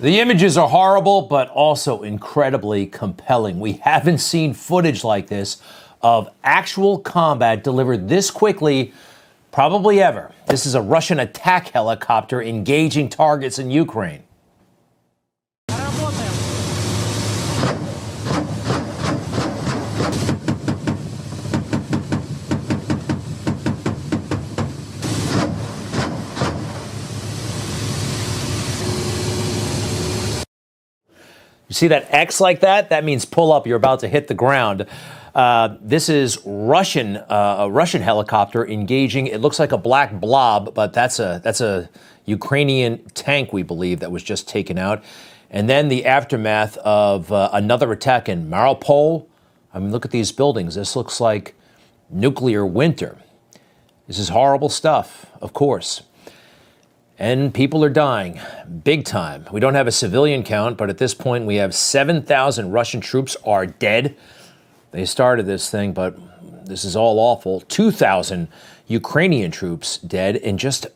The images are horrible, but also incredibly compelling. We haven't seen footage like this of actual combat delivered this quickly, probably ever. This is a Russian attack helicopter engaging targets in Ukraine. You see that X like that? That means pull up. You're about to hit the ground. This is a Russian helicopter engaging. It looks like a black blob, but that's a Ukrainian tank, we believe, that was just taken out. And then the aftermath of another attack in Mariupol. I mean, look at these buildings. This looks like nuclear winter. This is horrible stuff, of course. And people are dying, big time. We don't have a civilian count, but at this point we have 7,000 Russian troops are dead. They started this thing, but this is all awful. 2,000 Ukrainian troops dead in just,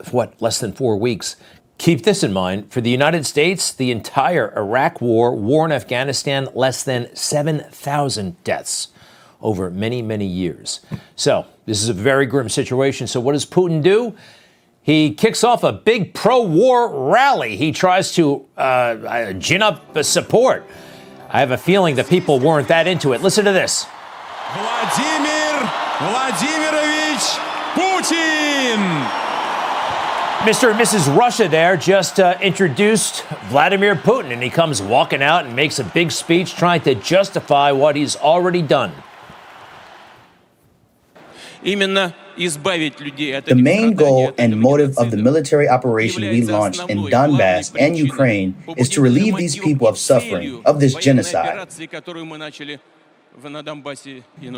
less than 4 weeks. Keep this in mind. For the United States, the entire Iraq war in Afghanistan, less than 7,000 deaths over many, many years. So this is a very grim situation. So what does Putin do? He kicks off a big pro-war rally. He tries to gin up the support. I have a feeling that people weren't that into it. Listen to this. Vladimir Vladimirovich Putin. Mr. and Mrs. Russia there just introduced Vladimir Putin, and he comes walking out and makes a big speech trying to justify what he's already done. The main goal and motive of the military operation we launched in Donbass and Ukraine is to relieve these people of suffering, of this genocide.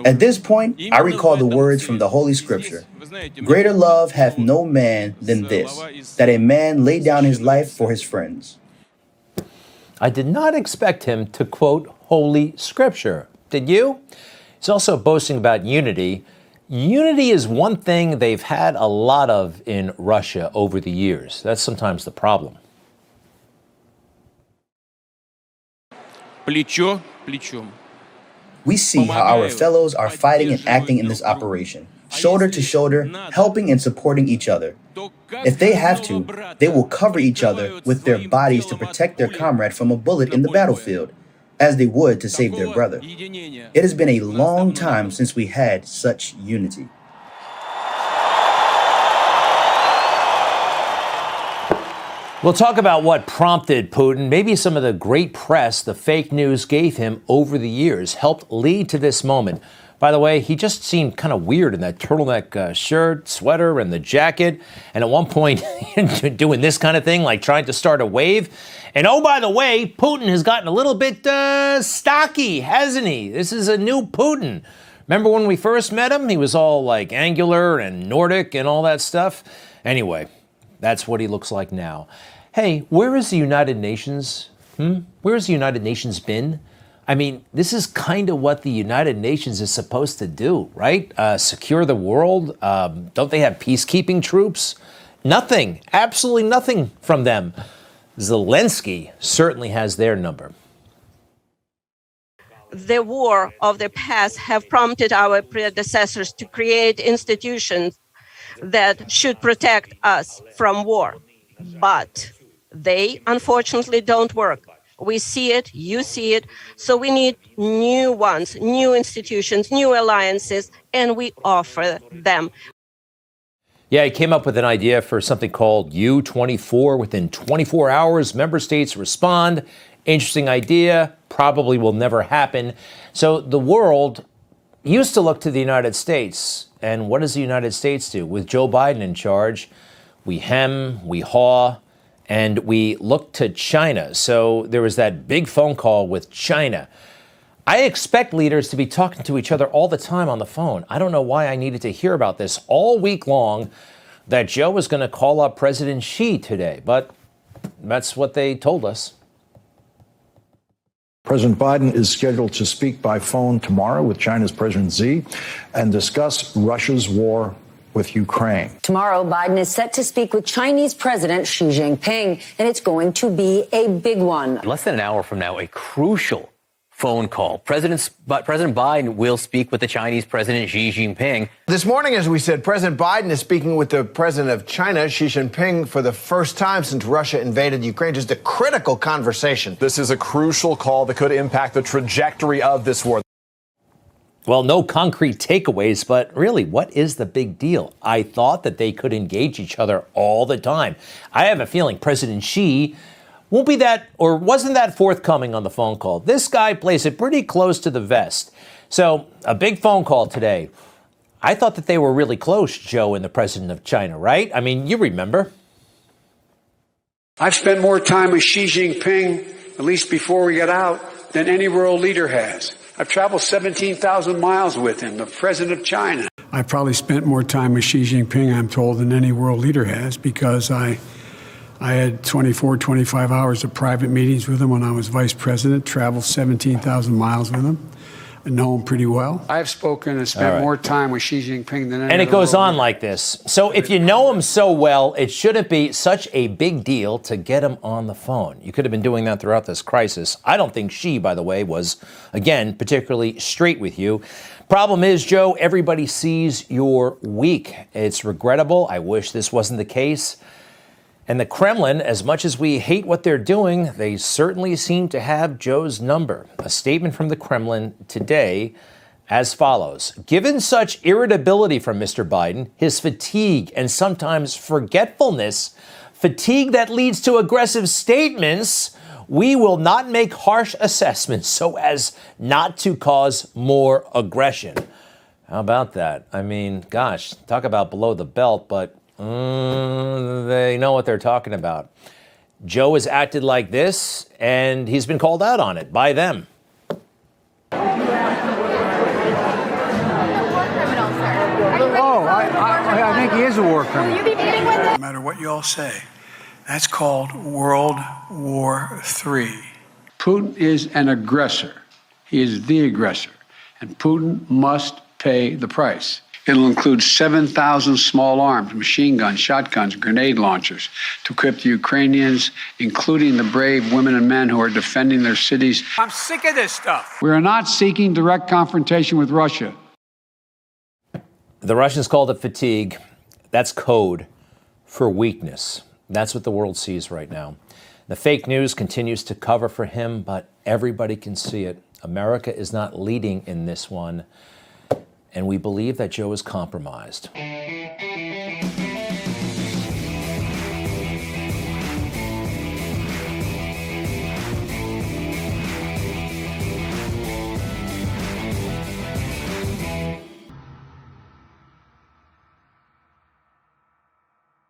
At this point, I recall the words from the Holy Scripture. Greater love hath no man than this, that a man lay down his life for his friends. I did not expect him to quote Holy Scripture. Did you? He's also boasting about unity. Unity is one thing they've had a lot of in Russia over the years. That's sometimes the problem. We see how our fellows are fighting and acting in this operation, shoulder to shoulder, helping and supporting each other. If they have to, they will cover each other with their bodies to protect their comrade from a bullet in the battlefield, as they would to save their brother. It has been a long time since we had such unity. We'll talk about what prompted Putin. Maybe some of the great press the fake news gave him over the years helped lead to this moment. By the way, he just seemed kind of weird in that turtleneck shirt, sweater, and the jacket. And at one point, doing this kind of thing, like trying to start a wave. And oh, by the way, Putin has gotten a little bit stocky, hasn't he? This is a new Putin. Remember when we first met him? He was all like angular and Nordic and all that stuff. Anyway, that's what he looks like now. Hey, where is the United Nations? Where has the United Nations been? I mean, this is kind of what the United Nations is supposed to do, right? Secure the world. Don't they have peacekeeping troops? Nothing, absolutely nothing from them. Zelensky certainly has their number. The war of the past have prompted our predecessors to create institutions that should protect us from war. But they, unfortunately, don't work. We see it, you see it, so we need new ones, new institutions, new alliances, and we offer them. Yeah, he came up with an idea for something called U24. Within 24 hours, member states respond. Interesting idea, probably will never happen. So the world used to look to the United States. And what does the United States do? With Joe Biden in charge, we hem, we haw, and we look to China. So there was that big phone call with China. I expect leaders to be talking to each other all the time on the phone. I don't know why I needed to hear about this all week long, that Joe was going to call up President Xi today, but that's what they told us. President Biden is scheduled to speak by phone tomorrow with China's President Xi and discuss Russia's war with Ukraine. Tomorrow, Biden is set to speak with Chinese President Xi Jinping, and it's going to be a big one. Less than an hour from now, a crucial phone call. President Biden will speak with the Chinese President Xi Jinping. This morning, as we said, President Biden is speaking with the president of China, Xi Jinping, for the first time since Russia invaded Ukraine. Just a critical conversation. This is a crucial call that could impact the trajectory of this war. Well, no concrete takeaways, but really, what is the big deal? I thought that they could engage each other all the time. I have a feeling President Xi won't be that, or wasn't that forthcoming on the phone call. This guy plays it pretty close to the vest. So, a big phone call today. I thought that they were really close, Joe and the president of China, right? I mean, you remember. I've spent more time with Xi Jinping, at least before we got out, than any world leader has. I've traveled 17,000 miles with him, the president of China. I probably spent more time with Xi Jinping, I'm told, than any world leader has, because I had 24, 25 hours of private meetings with him when I was vice president, traveled 17,000 miles with him. I know him pretty well. I've spoken and spent more time with Xi Jinping than any And it goes on leader. like this. So if you know him so well, it shouldn't be such a big deal to get him on the phone. You could have been doing that throughout this crisis. I don't think Xi, by the way, was, again, particularly straight with you. Problem is, Joe, everybody sees you're weak. It's regrettable. I wish this wasn't the case. And the Kremlin, as much as we hate what they're doing, they certainly seem to have Joe's number. A statement from the Kremlin today as follows. Given such irritability from Mr. Biden, his fatigue and sometimes forgetfulness, fatigue that leads to aggressive statements, we will not make harsh assessments so as not to cause more aggression. How about that? I mean, gosh, talk about below the belt, but they know what they're talking about. Joe has acted like this, and he's been called out on it by them. I think he is a war criminal. Will you be meeting with him? No matter what you all say, that's called World War III. Putin is an aggressor. He is the aggressor. And Putin must pay the price. It'll include 7,000 small arms, machine guns, shotguns, grenade launchers to equip the Ukrainians, including the brave women and men who are defending their cities. I'm sick of this stuff. We are not seeking direct confrontation with Russia. The Russians called it fatigue. That's code for weakness. That's what the world sees right now. The fake news continues to cover for him, but everybody can see it. America is not leading in this one. And we believe that Joe is compromised.